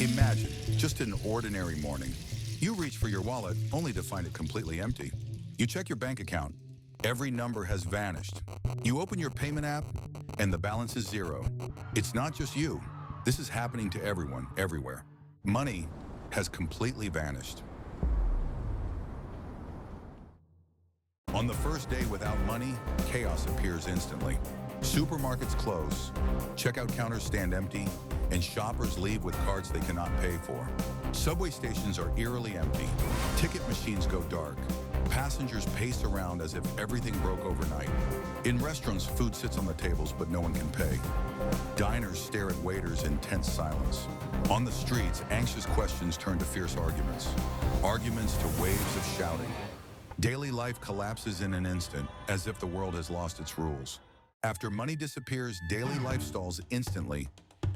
Imagine, just an ordinary morning. You reach for your wallet only to find it completely empty. You check your bank account. Every number has vanished. You open your payment app, and the balance is zero. It's not just you. This is happening to everyone, everywhere. Money has completely vanished. On the first day without money, chaos appears instantly. Supermarkets close, checkout counters stand empty, and shoppers leave with cards they cannot pay for. Subway stations are eerily empty. Ticket machines go dark. Passengers pace around as if everything broke overnight. In restaurants, food sits on the tables, but no one can pay. Diners stare at waiters in tense silence. On the streets, anxious questions turn to fierce arguments. Arguments to waves of shouting. Daily life collapses in an instant, as if the world has lost its rules. After money disappears, daily life stalls instantly,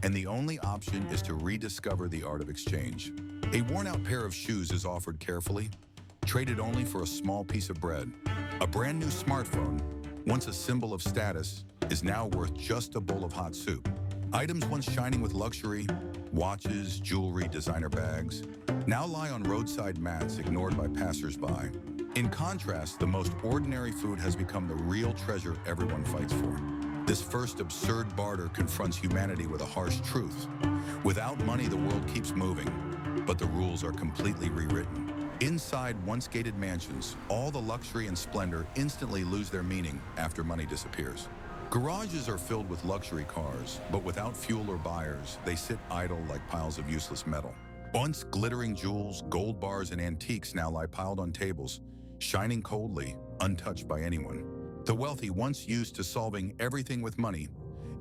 and the only option is to rediscover the art of exchange. A worn-out pair of shoes is offered carefully, traded only for a small piece of bread. A brand new smartphone, once a symbol of status, is now worth just a bowl of hot soup. Items once shining with luxury, watches, jewelry, designer bags, now lie on roadside mats ignored by passers-by. In contrast, the most ordinary food has become the real treasure everyone fights for. This first absurd barter confronts humanity with a harsh truth. Without money, the world keeps moving, but the rules are completely rewritten. Inside once gated mansions, all the luxury and splendor instantly lose their meaning after money disappears. Garages are filled with luxury cars, but without fuel or buyers, they sit idle like piles of useless metal. Once glittering jewels, gold bars, and antiques now lie piled on tables, shining coldly, untouched by anyone. The wealthy, once used to solving everything with money,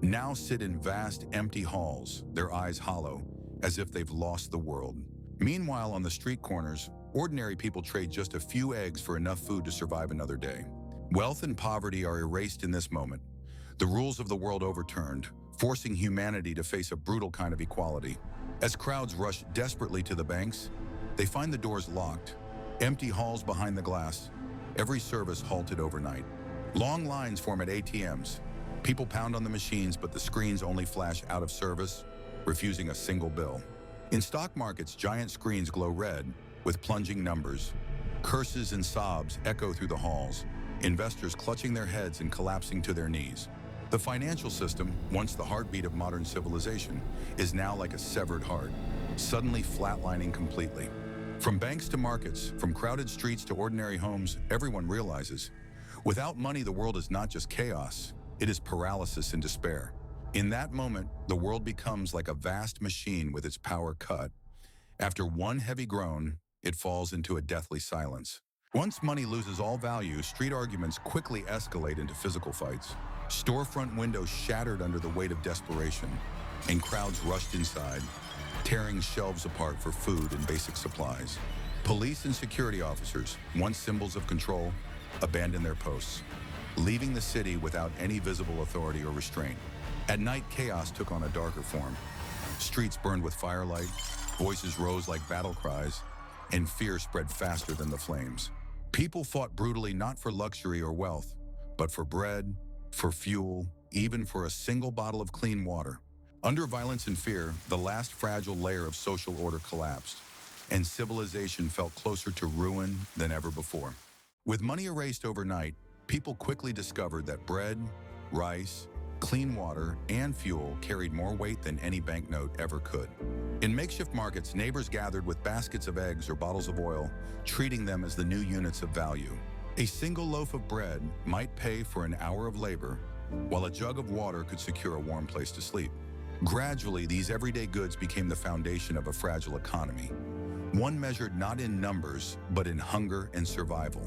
now sit in vast, empty halls, their eyes hollow, as if they've lost the world. Meanwhile, on the street corners, ordinary people trade just a few eggs for enough food to survive another day. Wealth and poverty are erased in this moment, the rules of the world overturned, forcing humanity to face a brutal kind of equality. As crowds rush desperately to the banks, they find the doors locked, empty halls behind the glass, every service halted overnight. Long lines form at ATMs. People pound on the machines, but the screens only flash out of service, refusing a single bill. In stock markets, giant screens glow red with plunging numbers. Curses and sobs echo through the halls, investors clutching their heads and collapsing to their knees. The financial system, once the heartbeat of modern civilization, is now like a severed heart, suddenly flatlining completely. From banks to markets, from crowded streets to ordinary homes, everyone realizes, without money, the world is not just chaos, it is paralysis and despair. In that moment, the world becomes like a vast machine with its power cut. After one heavy groan, it falls into a deathly silence. Once money loses all value, street arguments quickly escalate into physical fights. Storefront windows shattered under the weight of desperation, and crowds rushed inside, tearing shelves apart for food and basic supplies. Police and security officers, once symbols of control, abandoned their posts, leaving the city without any visible authority or restraint. At night, chaos took on a darker form. Streets burned with firelight, voices rose like battle cries, and fear spread faster than the flames. People fought brutally not for luxury or wealth, but for bread, for fuel, even for a single bottle of clean water. Under violence and fear, the last fragile layer of social order collapsed, and civilization felt closer to ruin than ever before. With money erased overnight, people quickly discovered that bread, rice, clean water, and fuel carried more weight than any banknote ever could. In makeshift markets, neighbors gathered with baskets of eggs or bottles of oil, treating them as the new units of value. A single loaf of bread might pay for an hour of labor, while a jug of water could secure a warm place to sleep. Gradually, these everyday goods became the foundation of a fragile economy, one measured not in numbers, but in hunger and survival.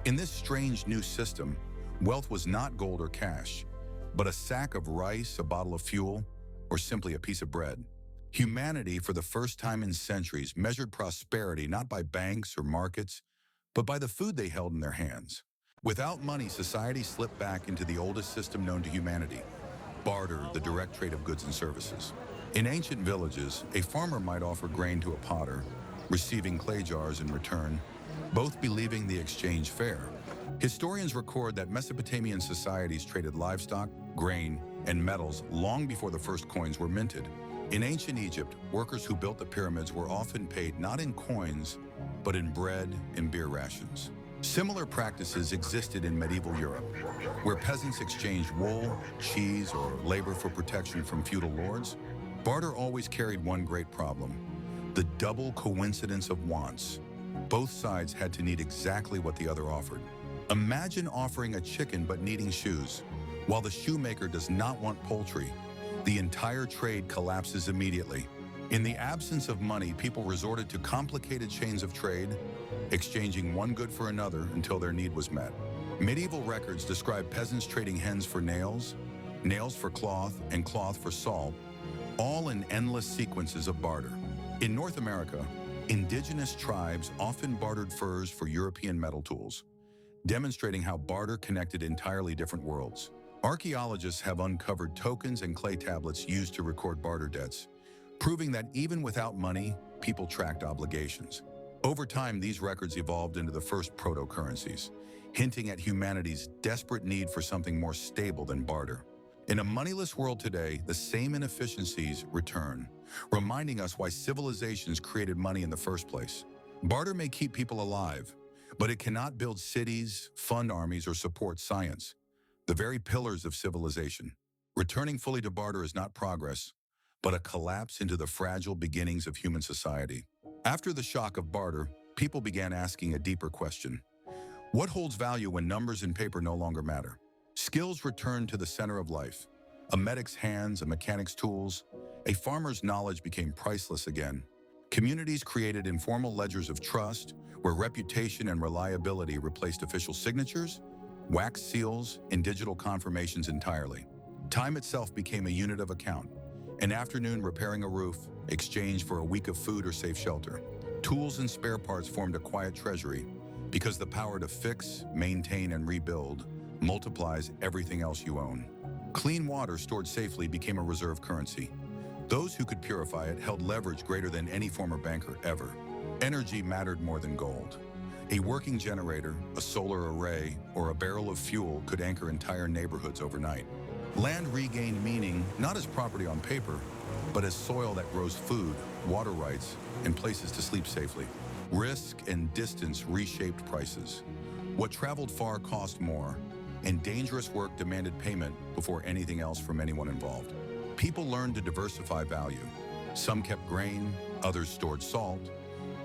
In this strange new system, wealth was not gold or cash, but a sack of rice, a bottle of fuel, or simply a piece of bread. Humanity, for the first time in centuries, measured prosperity not by banks or markets, but by the food they held in their hands. Without money, society slipped back into the oldest system known to humanity: barter, the direct trade of goods and services. In ancient villages, a farmer might offer grain to a potter, receiving clay jars in return, both believing the exchange fair. Historians record that Mesopotamian societies traded livestock, grain, and metals long before the first coins were minted. In ancient Egypt, workers who built the pyramids were often paid not in coins, but in bread and beer rations. Similar practices existed in medieval Europe, where peasants exchanged wool, cheese, or labor for protection from feudal lords. Barter always carried one great problem: the double coincidence of wants. Both sides had to need exactly what the other offered. Imagine offering a chicken but needing shoes, while the shoemaker does not want poultry. The entire trade collapses immediately. In the absence of money, people resorted to complicated chains of trade, exchanging one good for another until their need was met. Medieval records describe peasants trading hens for nails, nails for cloth, and cloth for salt, all in endless sequences of barter. In North America, indigenous tribes often bartered furs for European metal tools, demonstrating how barter connected entirely different worlds. Archaeologists have uncovered tokens and clay tablets used to record barter debts, proving that even without money, people tracked obligations. Over time, these records evolved into the first proto-currencies, hinting at humanity's desperate need for something more stable than barter. In a moneyless world today, the same inefficiencies return, reminding us why civilizations created money in the first place. Barter may keep people alive, but it cannot build cities, fund armies, or support science, the very pillars of civilization. Returning fully to barter is not progress, but a collapse into the fragile beginnings of human society. After the shock of barter, people began asking a deeper question: what holds value when numbers and paper no longer matter? Skills returned to the center of life. A medic's hands, a mechanic's tools, a farmer's knowledge became priceless again. Communities created informal ledgers of trust, where reputation and reliability replaced official signatures, wax seals, and digital confirmations entirely. Time itself became a unit of account. An afternoon repairing a roof, exchanged for a week of food or safe shelter. Tools and spare parts formed a quiet treasury, because the power to fix, maintain, and rebuild multiplies everything else you own. Clean water stored safely became a reserve currency. Those who could purify it held leverage greater than any former banker ever. Energy mattered more than gold. A working generator, a solar array, or a barrel of fuel could anchor entire neighborhoods overnight. Land regained meaning not as property on paper, but as soil that grows food, water rights, and places to sleep safely. Risk and distance reshaped prices. What traveled far cost more, and dangerous work demanded payment before anything else from anyone involved. People learned to diversify value. Some kept grain, others stored salt,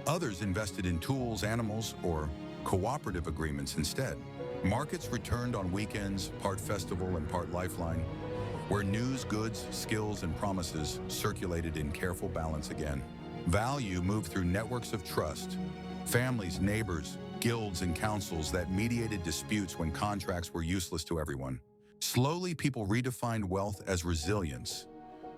others invested in tools, animals, or cooperative agreements instead. Markets returned on weekends, part festival and part lifeline, where news, goods, skills, and promises circulated in careful balance again. Value moved through networks of trust, families, neighbors, guilds, and councils that mediated disputes when contracts were useless to everyone. Slowly, people redefined wealth as resilience,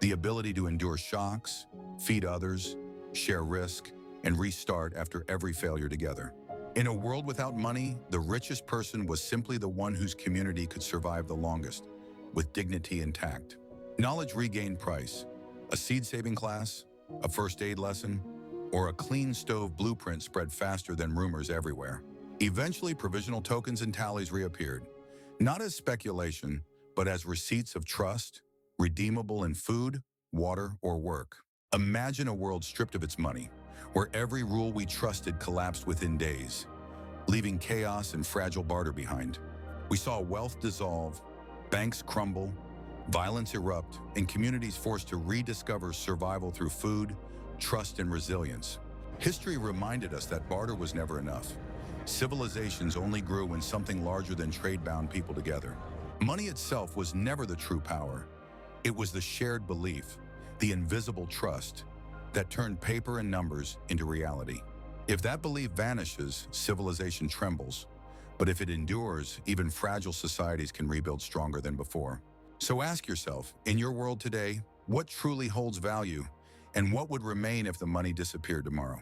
the ability to endure shocks, feed others, share risk, and restart after every failure together. In a world without money, the richest person was simply the one whose community could survive the longest, with dignity intact. Knowledge regained price. A seed-saving class, a first aid lesson, or a clean stove blueprint spread faster than rumors everywhere. Eventually, provisional tokens and tallies reappeared, not as speculation, but as receipts of trust, redeemable in food, water, or work. Imagine a world stripped of its money, where every rule we trusted collapsed within days, leaving chaos and fragile barter behind. We saw wealth dissolve, banks crumble, violence erupt, and communities forced to rediscover survival through food, trust, and resilience. History reminded us that barter was never enough. Civilizations only grew when something larger than trade bound people together. Money itself was never the true power. It was the shared belief, the invisible trust, that turned paper and numbers into reality. If that belief vanishes, civilization trembles. But if it endures, even fragile societies can rebuild stronger than before. So ask yourself, in your world today, what truly holds value, and what would remain if the money disappeared tomorrow?